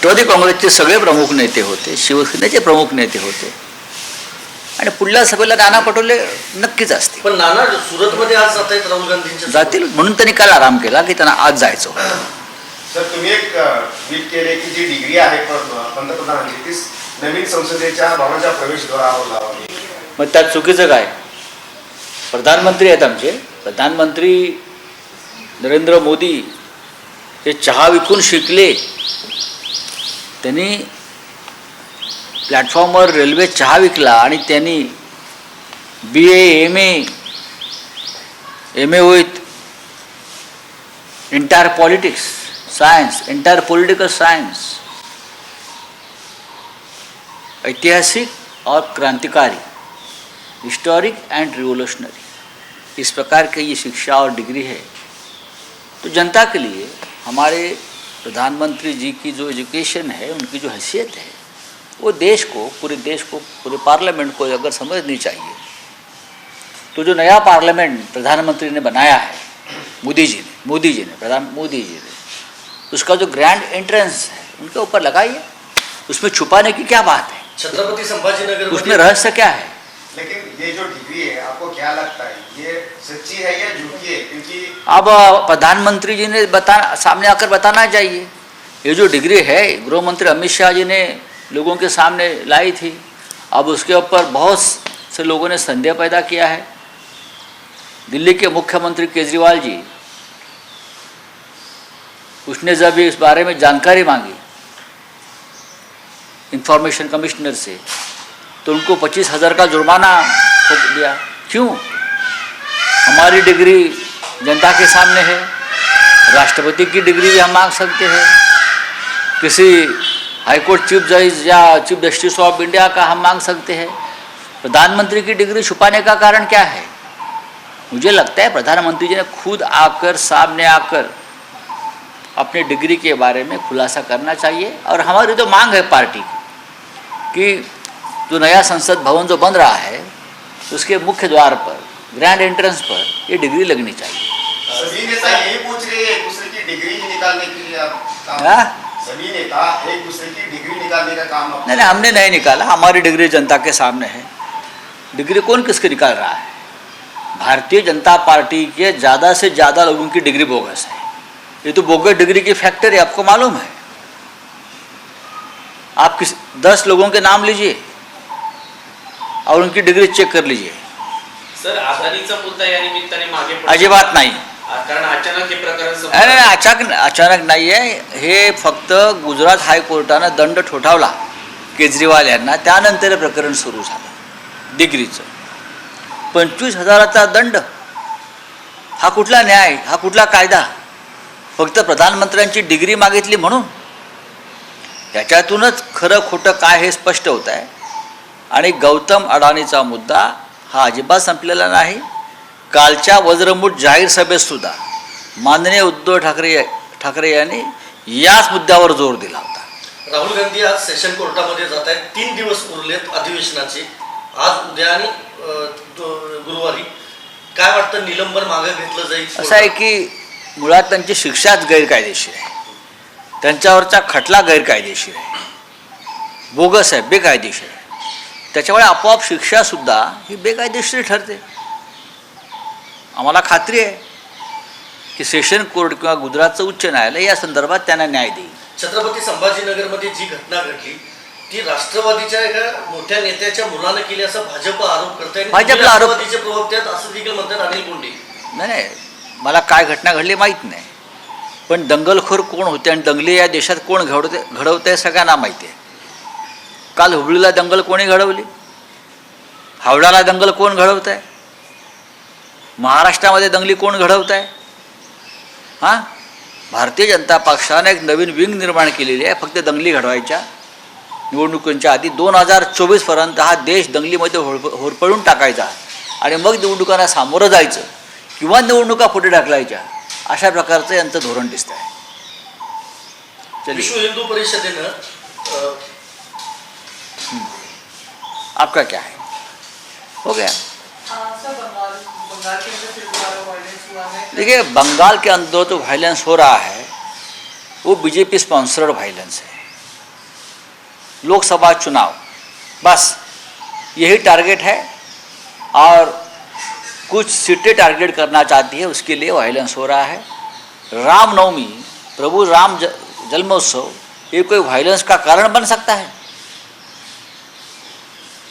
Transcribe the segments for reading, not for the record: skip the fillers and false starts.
राष्ट्रवादी काँग्रेसचे सगळे प्रमुख नेते होते, शिवसेनेचे प्रमुख नेते होते आणि पुढल्या सभेला नाना पटोले नक्कीच असतील. पण नाना सुरतमध्ये आज जात आहेत राहुल गांधींच्या जातील म्हणून त्यांनी काल आराम केला की त्यांना आज जायचं होतं. सर, तुम्ही एक ट्विट केले की जी डिग्री आहे पंतप्रधानांची ती नवीन संसदेच्या भवनाच्या प्रवेशद्वारावर लावावी. मग त्यात चुकीचं काय? प्रधानमंत्री आहेत आमचे. प्रधानमंत्री नरेंद्र मोदी जे चहा विकून शिकले, त्यांनी प्लॅटफॉर्मवर रेल्वे चहा विकला आणि त्यांनी BA MA with entire politics science, entire political science, ऐतिहासिक और क्रांतिकारी, हिस्टोरिक एंड रिवोल्यूशनरी, इस प्रकार की ये शिक्षा और डिग्री है. तो जनता के लिए हमारे प्रधानमंत्री जी की जो एजुकेशन है, उनकी जो हैसियत है, वो देश को, पूरे पार्लियामेंट को अगर समझनी चाहिए. तो जो नया पार्लियामेंट प्रधानमंत्री ने बनाया है, मोदी जी ने, उसका जो ग्रैंड एंट्रेंस है उनके ऊपर लगाइए. उसमें छुपाने की क्या बात है? छत्रपति संभाजीनगर उसमें रहस्य क्या है? लेकिन ये जो डिग्री है, आपको क्या लगता है ये सच्ची है या झूठी है? क्योंकि अब प्रधानमंत्री जी ने सामने आकर बताना चाहिए. ये जो डिग्री है गृह मंत्री अमित शाह जी ने लोगों के सामने लाई थी. अब उसके ऊपर बहुत से लोगों ने संदेह पैदा किया है. दिल्ली के मुख्यमंत्री केजरीवाल जी, उसने जब इस बारे में जानकारी मांगी इंफॉर्मेशन कमिश्नर से, तो उनको 25,000 का जुर्माना ठोक दिया. क्यों? हमारी डिग्री जनता के सामने है. राष्ट्रपति की डिग्री भी हम मांग सकते हैं. किसी हाईकोर्ट चीफ जज या चीफ जस्टिस ऑफ इंडिया का हम मांग सकते हैं. प्रधानमंत्री की डिग्री छुपाने का कारण क्या है? मुझे लगता है प्रधानमंत्री जी ने खुद आकर, सामने आकर अपने डिग्री के बारे में खुलासा करना चाहिए. और हमारी तो मांग है पार्टी की कि जो नया संसद भवन जो बन रहा है, उसके मुख्य द्वार पर, ग्रैंड एंट्रेंस पर ये डिग्री लगनी चाहिए. सभी नेता यही पूछ रहे हैं, एक दूसरे की डिग्री निकालने के लिए आप सभी नेता एक दूसरे की डिग्री निकालने का काम. नहीं, हमने नहीं निकाला. हमारी डिग्री जनता के सामने है. डिग्री कौन किसकी निकाल रहा है? भारतीय जनता पार्टी के ज़्यादा से ज़्यादा लोगों की डिग्री बोगस है. ये तो बोगस डिग्री की फैक्ट्री, आपको मालूम है. आप 10 लोगों के नाम लीजिए और उनकी डिग्री चेक कर लीजिए. सर, अदानीचा मुद्दा या निमित्ताने मागे अजिबात नाही. कारण अचानक हे प्रकरण नाही, अचानक नाही आहे. हे फक्त गुजरात हायकोर्टानं दंड ठोठावला केजरीवाल यांना, त्यानंतर हे प्रकरण सुरू झालं डिग्रीचं. 25,000चा दंड हा कुठला न्याय, हा कुठला कायदा? फक्त प्रधानमंत्र्यांची डिग्री मागितली म्हणून? याच्यातूनच खरं खोटं काय हे स्पष्ट होत आहे. आणि गौतम अडाणीचा मुद्दा हा अजिबात संपलेला नाही. कालच्या वज्रमूठ जाहीर सभेतसुद्धा माननीय उद्धव ठाकरे यांनी याच मुद्द्यावर जोर दिला होता. राहुल गांधी आज सेशन कोर्टामध्ये जात आहेत. 3 दिवस उरलेत अधिवेशनाचे, आज, उद्या आणि गुरुवारी. काय वाटतं, निलंबन मागे घेतलं जाईल? असं आहे की मुळात त्यांची शिक्षाच गैरकायदेशीर आहे. त्यांच्यावरचा खटला गैरकायदेशीर आहे, बोगस आहे, बेकायदेशीर आहे. त्याच्यामुळे आपोआप शिक्षासुद्धा ही बेकायदेशीर ठरते. आम्हाला खात्री आहे की सेशन कोर्ट किंवा गुजरातचं उच्च न्यायालय या संदर्भात त्यांना न्याय देईल. छत्रपती संभाजीनगरमध्ये जी घटना घडली ती राष्ट्रवादीच्या एका मोठ्या नेत्याच्या मुलानं केली असा भाजप आरोप करताय. भाजपला आरोप, राष्ट्रवादीचे प्रवक्ते असं देखील म्हणतात अनिल बोंडे. नाही, मला काय घटना घडली माहीत नाही, पण दंगलखोर कोण होते आणि दंगली या देशात कोण घडवते आहे सगळ्यांना माहिती आहे. काल हुबळीला दंगल कोणी घडवली? हावडाला दंगल कोण घडवत आहे? महाराष्ट्रामध्ये दंगली कोण घडवत आहे? हां, भारतीय जनता पक्षाने एक नवीन विंग निर्माण केलेली आहे फक्त दंगली घडवायच्या. निवडणुकींच्या आधी 2024पर्यंत हा देश दंगलीमध्ये होरपळून टाकायचा आणि मग निवडणुकांना सामोरं जायचं किंवा निवडणुका पुढे ढकलायच्या, अशा प्रकारचं यांचं धोरण दिसतं आहे. विश्व हिंदू परिषदेनं आपका क्या है? हो गया. देखिए, बंगाल के अंदर तो वायलेंस हो रहा है वो बीजेपी स्पॉन्सर्ड वायलेंस है. लोकसभा चुनाव, बस यही टारगेट है। और कुछ सीटें टारगेट करना चाहती है, उसके लिए वायलेंस हो रहा है। रामनवमी, प्रभु राम जन्मोत्सव, ये कोई वायलेंस का कारण बन सकता है?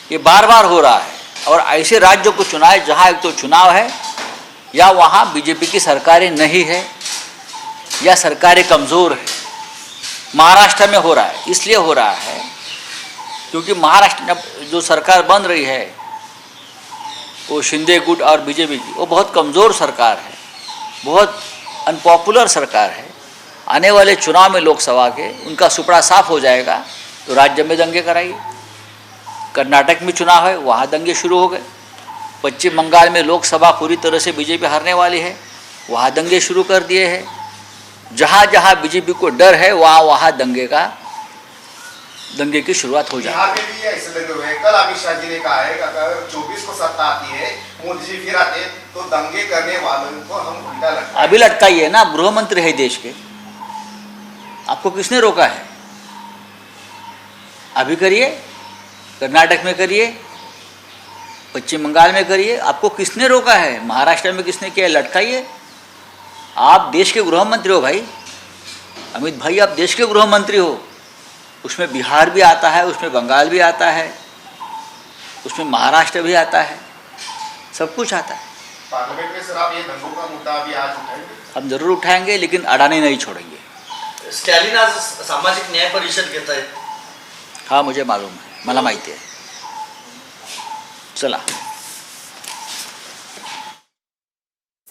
ये बार बार हो रहा है। और ऐसे राज्यों को चुनाए जहाँ एक तो चुनाव है, या वहाँ बीजेपी की सरकारें नहीं है, या सरकारें कमज़ोर है। महाराष्ट्र में हो रहा है, इसलिए हो रहा है क्योंकि महाराष्ट्र में जो सरकार बन रही है वो शिंदे गुट और बीजेपी की, वो बहुत कमज़ोर सरकार है, बहुत अनपॉपुलर सरकार है। आने वाले चुनाव में लोकसभा के उनका सुपड़ा साफ हो जाएगा तो राज्य में दंगे कराइए। कर्नाटक में चुनाव है, वहाँ दंगे शुरू हो गए। पश्चिम बंगाल में लोकसभा पूरी तरह से बीजेपी हारने वाली है, वहाँ दंगे शुरू कर दिए हैं। जहाँ जहाँ बीजेपी को डर है वहाँ वहाँ दंगे की शुरुआत हो जाए। बिहार में भी ऐसे दंगे हुए। कल अमित शाह जी ने कहा है कि अगर 24 को सत्ता आती है, मोदी जी फिर आते तो दंगे करने वालों को हम उल्टा लटकाएंगे। अभी लटकाइए ना, गृह मंत्री है देश के, आपको किसने रोका है? अभी करिए, कर्नाटक में करिए, पश्चिम बंगाल में करिए, आपको किसने रोका है? महाराष्ट्र में किसने किया? लटकाइए। आप देश के गृह मंत्री हो भाई, अमित भाई, आप देश के गृह मंत्री हो। उसमें बिहार भी आता है, उसमें बंगाल भी आता है, उसमें महाराष्ट्र भी आता है, सब कुछ आता है। पार्लियामेंट में सर आप ये दंगों का मुद्दा भी आज उठाएंगे? हम जरूर उठाएंगे, लेकिन अडानी नहीं छोड़ेंगे। स्टॅलिन आज सामाजिक न्याय परिषद घेत आहेत। हाँ, मुझे मालूम है, मला माहिती आहे। चला,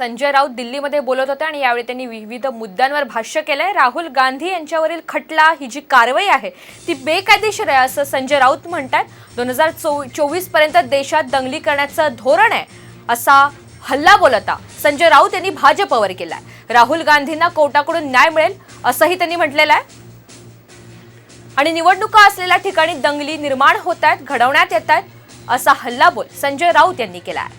संजय राऊत दिल्लीमध्ये बोलत होते आणि यावेळी त्यांनी विविध मुद्द्यांवर भाष्य केलंय। राहुल गांधी यांच्यावरील खटला, ही जी कारवाई आहे ती बेकायदेशीर आहे असं संजय राऊत म्हणतात। 2024 पर्यंत देशात दंगली करण्याचं धोरण आहे असा हल्ला बोलता संजय राऊत यांनी भाजपवर केलाय। राहुल गांधींना कोर्टाकडून न्याय मिळेल असंही त्यांनी म्हटलेलं आहे। आणि निवडणुका असलेल्या ठिकाणी दंगली निर्माण होत आहेत, घडवण्यात येत आहेत असा हल्लाबोल संजय राऊत यांनी केलाय।